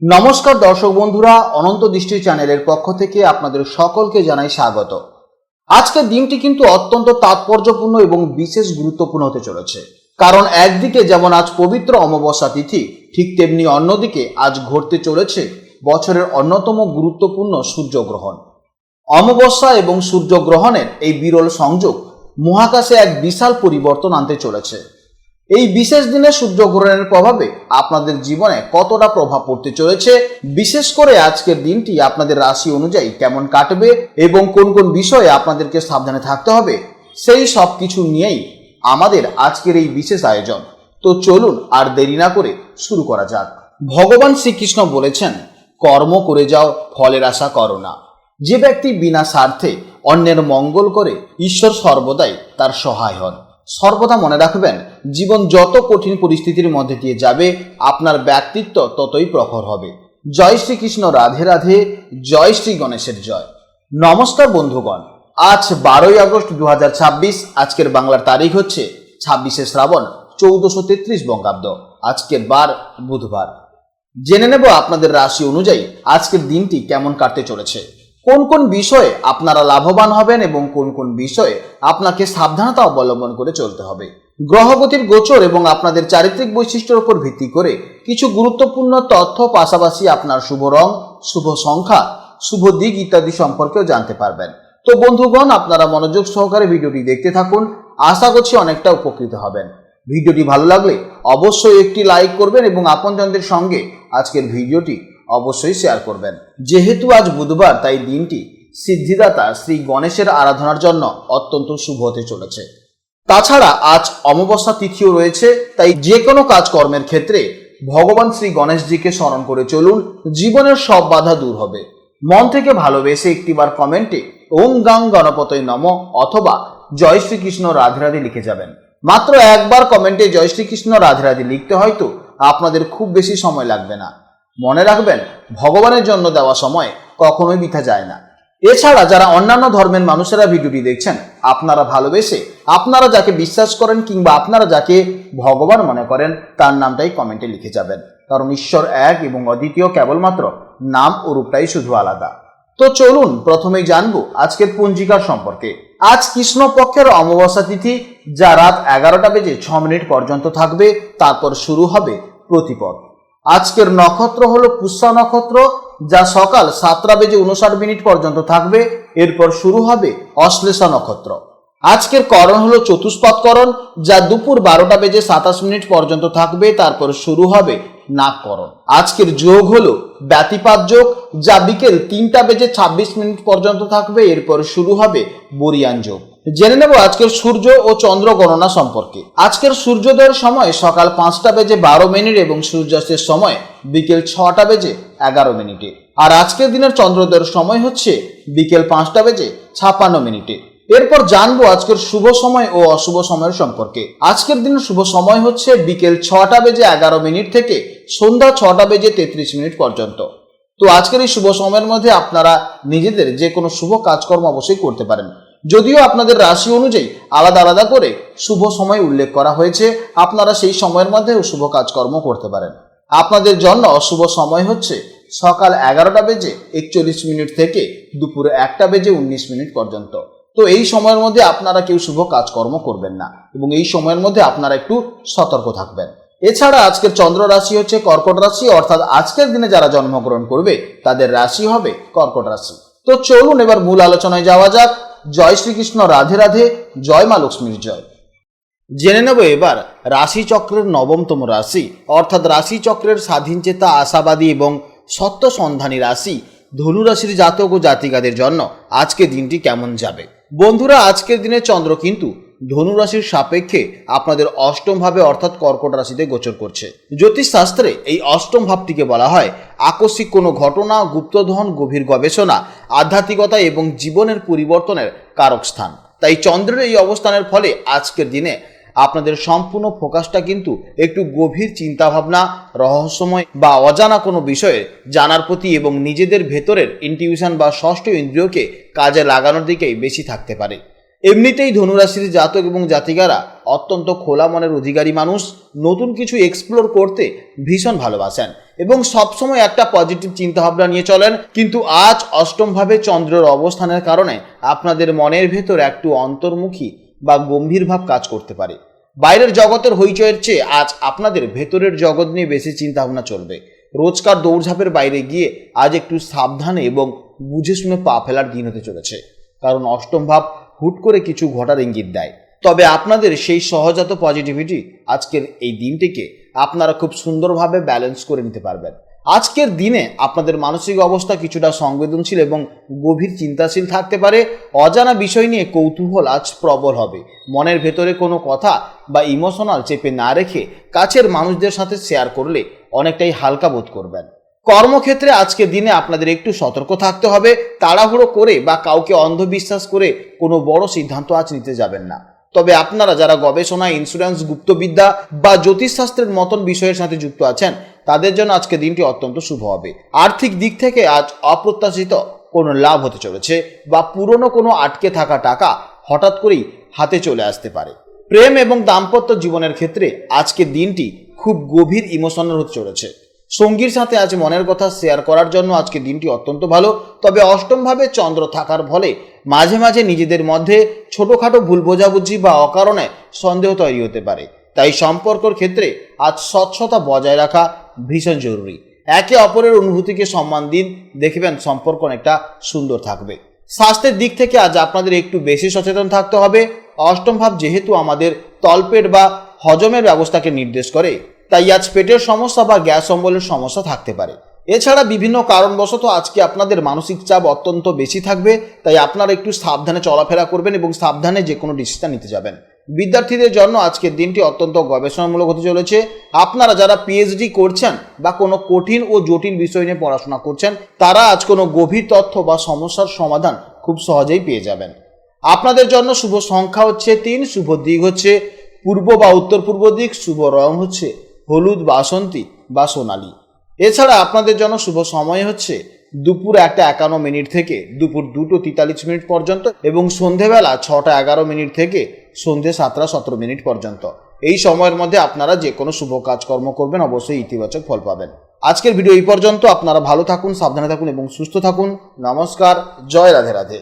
নমস্কার দর্শক বন্ধুরা, অনন্ত দৃষ্টি চ্যানেলের পক্ষ থেকে আপনাদের সকলকে জানাই স্বাগত। আজকের দিনটি কিন্তু অত্যন্ত তাৎপর্যপূর্ণ এবং বিশেষ গুরুত্বপূর্ণ হতে চলেছে, কারণ একদিকে যেমন আজ পবিত্র অমাবস্যা তিথি, ঠিক তেমনি অন্যদিকে আজ ঘটতে চলেছে বছরের অন্যতম গুরুত্বপূর্ণ সূর্যগ্রহণ। অমাবস্যা এবং সূর্যগ্রহণের এই বিরল সংযোগ মহাকাশে এক বিশাল পরিবর্তন আনতে চলেছে। এই বিশেষ দিনে সূর্যগ্রহণের প্রভাবে আপনাদের জীবনে কতটা প্রভাব পড়তে চলেছে, বিশেষ করে আজকের দিনটি আপনাদের রাশি অনুযায়ী কেমন কাটবে এবং কোন কোন বিষয়ে আপনাদেরকে সাবধানে থাকতে হবে, সেই সব কিছু নিয়েই আমাদের আজকের এই বিশেষ আয়োজন। তো চলুন আর দেরি না করে শুরু করা যাক। ভগবান শ্রীকৃষ্ণ বলেছেন, কর্ম করে যাও, ফলের আশা করো না। যে ব্যক্তি বিনা স্বার্থে অন্যের মঙ্গল করে, ঈশ্বর সর্বদাই তার সহায় হন। সর্বদা মনে রাখবেন, জীবন যত কঠিন পরিস্থিতির মধ্যে দিয়ে যাবে, আপনার ব্যক্তিত্ব ততই প্রখর হবে। জয় শ্রীকৃষ্ণ, রাধে রাধে, জয় শ্রী গণেশের জয়। নমস্কার বন্ধুগণ, আজ 12ই আগস্ট 2026। আজকের বাংলার তারিখ হচ্ছে 26শে শ্রাবণ 1433 বঙ্গাব্দ। আজকের বার বুধবার। জেনে নেব আপনাদের রাশি অনুযায়ী আজকের দিনটি কেমন কাটতে চলেছে, কোন কোন বিষয়ে আপনারা লাভবান হবেন এবং কোন কোন বিষয়ে আপনাকে সাবধানতা অবলম্বন করে চলতে হবে। গ্রহগতির গোচর এবং আপনাদের চারিত্রিক বৈশিষ্ট্যের উপর ভিত্তি করে কিছু গুরুত্বপূর্ণ তথ্য, পাশাপাশি আপনার শুভ রং, শুভ সংখ্যা, শুভ দিক ইত্যাদি সম্পর্কেও জানতে পারবেন। তো বন্ধুগণ, আপনারা মনোযোগ সহকারে ভিডিওটি দেখতে থাকুন। আশা করছি অনেকটা উপকৃত হবেন। ভিডিওটি ভালো লাগলে অবশ্যই একটি লাইক করবেন এবং আপনজনদের সঙ্গে আজকের ভিডিওটি অবশ্যই শেয়ার করবেন। যেহেতু আজ বুধবার, তাই দিনটি সিদ্ধিদাতা শ্রী গণেশের আরাধনার জন্য অত্যন্ত শুভ হতে চলেছে। তাছাড়া আজ অমাবস্যা তিথিও রয়েছে, তাই যে কোনো কাজকর্মের ক্ষেত্রে ভগবান শ্রী গণেশজিকে স্মরণ করে চলুন, জীবনের সব বাধা দূর হবে। মন থেকে ভালোবেসে একটিবার কমেন্টে ওম গাং গণপতয়ে নমঃ অথবা জয় শ্রীকৃষ্ণ রাধে রাধে লিখে যাবেন। মাত্র একবার কমেন্টে জয় শ্রীকৃষ্ণ রাধে রাধে লিখতে হয়তো আপনাদের খুব বেশি সময় লাগবে না। মনে রাখবেন, ভগবানের জন্য দেওয়া সময় কখনোই বৃথা যায় না। এছাড়া যারা অন্যান্য ধর্মের মানুষেরা ভিডিওটি দেখছেন, আপনারা ভালোবেসে আপনারা যাকে বিশ্বাস করেন কিংবা আপনারা যাকে ভগবান মনে করেন, তার নামটাই কমেন্টে লিখে যাবেন, কারণ ঈশ্বর এক এবং অদ্বিতীয়, কেবলমাত্র নাম ও রূপটাই শুধু আলাদা। তো চলুন প্রথমেই জানবো আজকের পঞ্জিকার সম্পর্কে। আজ কৃষ্ণপক্ষের অমাবস্যা তিথি, যা রাত 11:06 পর্যন্ত থাকবে, তারপর শুরু হবে প্রতিপদ। আজকের নক্ষত্র হলো পুষ্যা নক্ষত্র, যা সকাল 7:59 পর্যন্ত থাকবে, এরপর শুরু হবে অশ্লেষা নক্ষত্র। আজকের করণ হলো চতুষ্পদ করণ, যা দুপুর 12:27 পর্যন্ত থাকবে, তারপর শুরু হবে নাগকরণ। আজকের যোগ হলো ব্যতিপাত যোগ, যা বিকেল 3:26 পর্যন্ত থাকবে, এরপর শুরু হবে বরিয়ান যোগ। জেনে নেব আজকের সূর্য ও চন্দ্র গণনা সম্পর্কে। আজকের সূর্যোদয়ের সময় সকাল 5:12 এবং সূর্যাস্তের সময় বিকেল 6:11। আর আজকের দিনের চন্দ্রোদয়ের সময় হচ্ছে বিকেল 5:56। এরপর জানবো আজকের শুভ সময় ও অশুভ সময়ের সম্পর্কে। আজকের দিনের শুভ সময় হচ্ছে বিকেল 6:11 থেকে সন্ধ্যা 6:33 পর্যন্ত। তো আজকের এই শুভ সময়ের মধ্যে আপনারা নিজেদের যে কোনো শুভ কাজকর্ম অবশ্যই করতে পারেন। যদিও আপনাদের রাশি অনুযায়ী আলাদা আলাদা করে শুভ সময় উল্লেখ করা হয়েছে, আপনারা সেই সময়ের মধ্যে শুভ কাজকর্ম করতে পারেন। আপনাদের জন্য অশুভ সময় হচ্ছে সকাল 11:41 থেকে দুপুর 1:19 পর্যন্ত। তো এই সময়ের মধ্যে আপনারা কেউ শুভ কাজকর্ম করবেন না এবং এই সময়ের মধ্যে আপনারা একটু সতর্ক থাকবেন। এছাড়া আজকের চন্দ্র রাশি হচ্ছে কর্কট রাশি, অর্থাৎ আজকের দিনে যারা জন্মগ্রহণ করবে তাদের রাশি হবে কর্কট রাশি। তো চলুন এবার মূল আলোচনায় যাওয়া যাক। জয় শ্রীকৃষ্ণ, রাধে রাধে, জয় মা লক্ষ্মীর জয়। জেনে নেব এবার রাশি চক্রের নবমতম রাশি, অর্থাৎ রাশি চক্রের স্বাধীনচেতা, আশাবাদী এবং সত্য সন্ধানী রাশি ধনু রাশির জাতক ও জাতিকাদের জন্য আজকের দিনটি কেমন যাবে। বন্ধুরা, আজকের দিনে চন্দ্র কিন্তু ধনু রাশির সাপেক্ষে আপনাদের অষ্টম ভাবে অর্থাৎ কর্কট রাশিতে গোচর করছে। জ্যোতিষশাস্ত্রে এই অষ্টম ভাবটিকে বলা হয় আকস্মিক কোনো ঘটনা, গুপ্তধন, গভীর গবেষণা, আধ্যাত্মিকতা এবং জীবনের পরিবর্তনের কারক স্থান। তাই চন্দ্রের এই অবস্থানের ফলে আজকের দিনে আপনাদের সম্পূর্ণ ফোকাসটা কিন্তু একটু গভীর চিন্তাভাবনা, রহস্যময় বা অজানা কোনো বিষয়ে জানার প্রতি এবং নিজেদের ভেতরের ইনটিউশন বা ষষ্ঠ ইন্দ্রিয়কে কাজে লাগানোর দিকেই বেশি থাকতে পারে। এমনিতেই ধনুরাশির জাতক এবং জাতিকারা অত্যন্ত খোলা মনের অধিকারী মানুষ, নতুন কিছু এক্সপ্লোর করতে ভীষণ ভালোবাসেন এবং সবসময় একটা পজিটিভ চিন্তাভাবনা নিয়ে চলেন। কিন্তু আজ অষ্টমভাবে চন্দ্রের অবস্থানের কারণে আপনাদের মনের ভেতর একটু অন্তর্মুখী বা গম্ভীর ভাব কাজ করতে পারে। বাইরের জগতের হইচয়ের চেয়ে আজ আপনাদের ভেতরের জগৎ নিয়ে বেশি চিন্তাভাবনা চলবে। রোজকার দৌড়ঝাঁপের বাইরে গিয়ে আজ একটু সাবধানে এবং বুঝে শুনে পা ফেলার দিন হতে চলেছে, কারণ অষ্টম ভাব হুট করে কিছু ঘটার ইঙ্গিত দেয়। তবে আপনাদের সেই সহজাত পজিটিভিটি আজকের এই দিনটিকে আপনারা খুব সুন্দরভাবে ব্যালেন্স করে নিতে পারবেন। আজকের দিনে আপনাদের মানসিক অবস্থা কিছুটা সংবেদনশীল এবং গভীর চিন্তাশীল থাকতে পারে। অজানা বিষয় নিয়ে কৌতূহল আজ প্রবল হবে। মনের ভেতরে কোনো কথা বা ইমোশনাল চেপে না রেখে কাছের মানুষদের সাথে শেয়ার করলে অনেকটাই হালকা বোধ করবেন। কর্মক্ষেত্রে আজকের দিনে আপনাদের একটু সতর্ক থাকতে হবে। তাড়াহুড়ো করে বা কাউকে অন্ধবিশ্বাস করে কোনো বড় সিদ্ধান্ত আজ নিতে যাবেন না। তবে আপনারা যারা গবেষণা, ইন্স্যুরেন্স, গুপ্তবিদ্যা বা জ্যোতিষশাস্ত্রের মতন বিষয়ের সাথে যুক্ত আছেন তাদের জন্য আজকে দিনটি অত্যন্ত শুভ হবে। আর্থিক দিক থেকে আজ অপ্রত্যাশিত কোনো লাভ হতে চলেছে বা পুরনো কোনো আটকে থাকা টাকা হঠাৎ করেই হাতে চলে আসতে পারে। প্রেম এবং দাম্পত্য জীবনের ক্ষেত্রে আজকের দিনটি খুব গভীর ইমোশনাল হতে চলেছে। সঙ্গীর সাথে আজ মনের কথা শেয়ার করার জন্য আজকে দিনটি অত্যন্ত ভালো। তবে অষ্টমভাবে চন্দ্র থাকার ফলে মাঝে মাঝে নিজেদের মধ্যে ছোটোখাটো ভুল বোঝাবুঝি বা অকারণে সন্দেহ তৈরি হতে পারে। তাই সম্পর্কের ক্ষেত্রে আজ স্বচ্ছতা বজায় রাখা ভীষণ জরুরি। একে অপরের অনুভূতিকে সম্মান দিন, দেখবেন সম্পর্ক অনেকটা সুন্দর থাকবে। স্বাস্থ্যের দিক থেকে আজ আপনাদের একটু বেশি সচেতন থাকতে হবে। অষ্টম ভাব যেহেতু আমাদের তলপেট বা হজমের ব্যবস্থাকে নির্দেশ করে, তাই আজ পেটের সমস্যা বা গ্যাস অম্বলের সমস্যা থাকতে পারে। এছাড়া বিভিন্ন কারণবশত আজকে আপনাদের মানসিক চাপ অত্যন্ত বেশি থাকবে, তাই আপনারা একটু সাবধানে চলাফেরা করবেন এবং সাবধানে যে কোনো ডিসিশন নিতে যাবেন। বিদ্যার্থীদের জন্য আজকের দিনটি অত্যন্ত গবেষণামূলক হতে চলেছে। আপনারা যারা পিএইচডি করছেন বা কোনো কঠিন ও জটিল বিষয় নিয়ে পড়াশোনা করছেন তারা আজ কোনো গভীর তথ্য বা সমস্যার সমাধান খুব সহজেই পেয়ে যাবেন। আপনাদের জন্য শুভ সংখ্যা হচ্ছে 3, শুভ দিক হচ্ছে পূর্ব বা উত্তর পূর্ব দিক, শুভ রং হচ্ছে হলুদ, বাসন্তী বা সোনালী। এছাড়া আপনাদের জন্য শুভ সময় হচ্ছে দুপুর 1:51 থেকে দুপুর 2:43 পর্যন্ত এবং সন্ধেবেলা 6:11 থেকে সন্ধে 7:17 পর্যন্ত। এই সময়ের মধ্যে আপনারা যে কোনো শুভ কাজকর্ম করবেন অবশ্যই ইতিবাচক ফল পাবেন। আজকের ভিডিও এই পর্যন্ত। আপনারা ভালো থাকুন, সাবধানে থাকুন এবং সুস্থ থাকুন। নমস্কার, জয় রাধে রাধে।